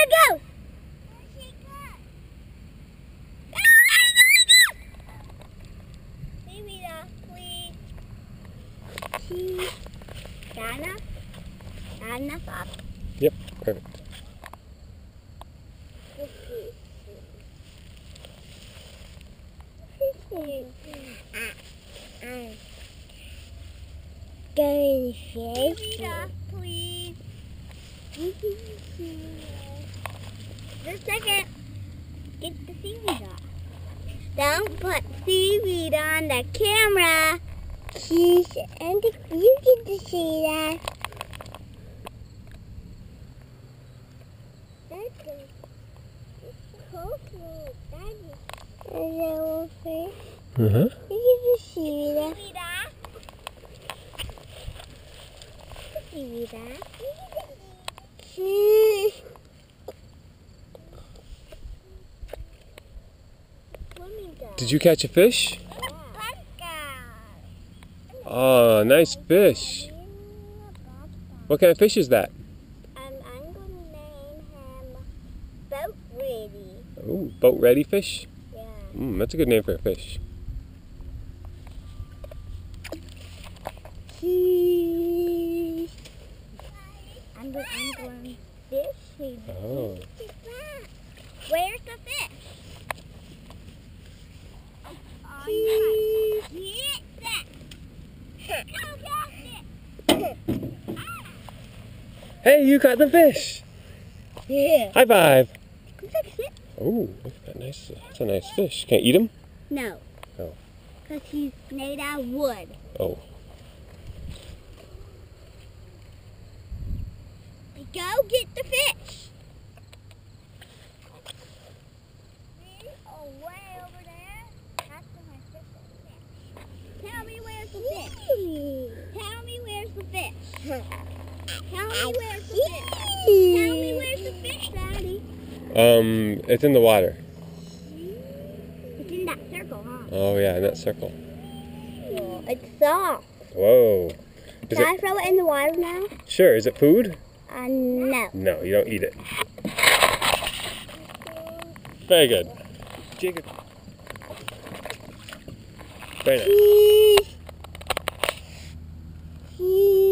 go! Please. Cheese. Got enough? Got enough, Bob? Yep, perfect. Going fish. Please. Just a second. Get the seaweed off. Don't put seaweed on the camera. Cheese, and you get to see that. That's a coconut. That's a little fish. Uh-huh. You get to see that. See that? Cheese. Did you catch a fish? Oh, nice fish. What kind of fish is that? I'm going to name him Boat Ready. Oh, boat ready fish? Yeah. That's a good name for a fish. Cheese. I'm going fishing. Oh. Where's the fish? Cheese. Get that. Hey, you got the fish! Yeah. High five! Come take a sip. Oh, look at that nice. That's a nice fish. Can I eat him? No. Oh. Because he's made out of wood. Oh. Go get the fish. Oh, way over there. That's my fish. Tell me where's the fish. Tell me where's the fish. Tell me where's the fish. Tell me where's the fish, Daddy. It's in the water. It's in that circle, huh? Oh yeah, in that circle. Oh, it's soft. Whoa. Is Can I it? throw it in the water now? Sure. Is it food? No. No, you don't eat it. Very good. Jacob. Very nice. Cheese.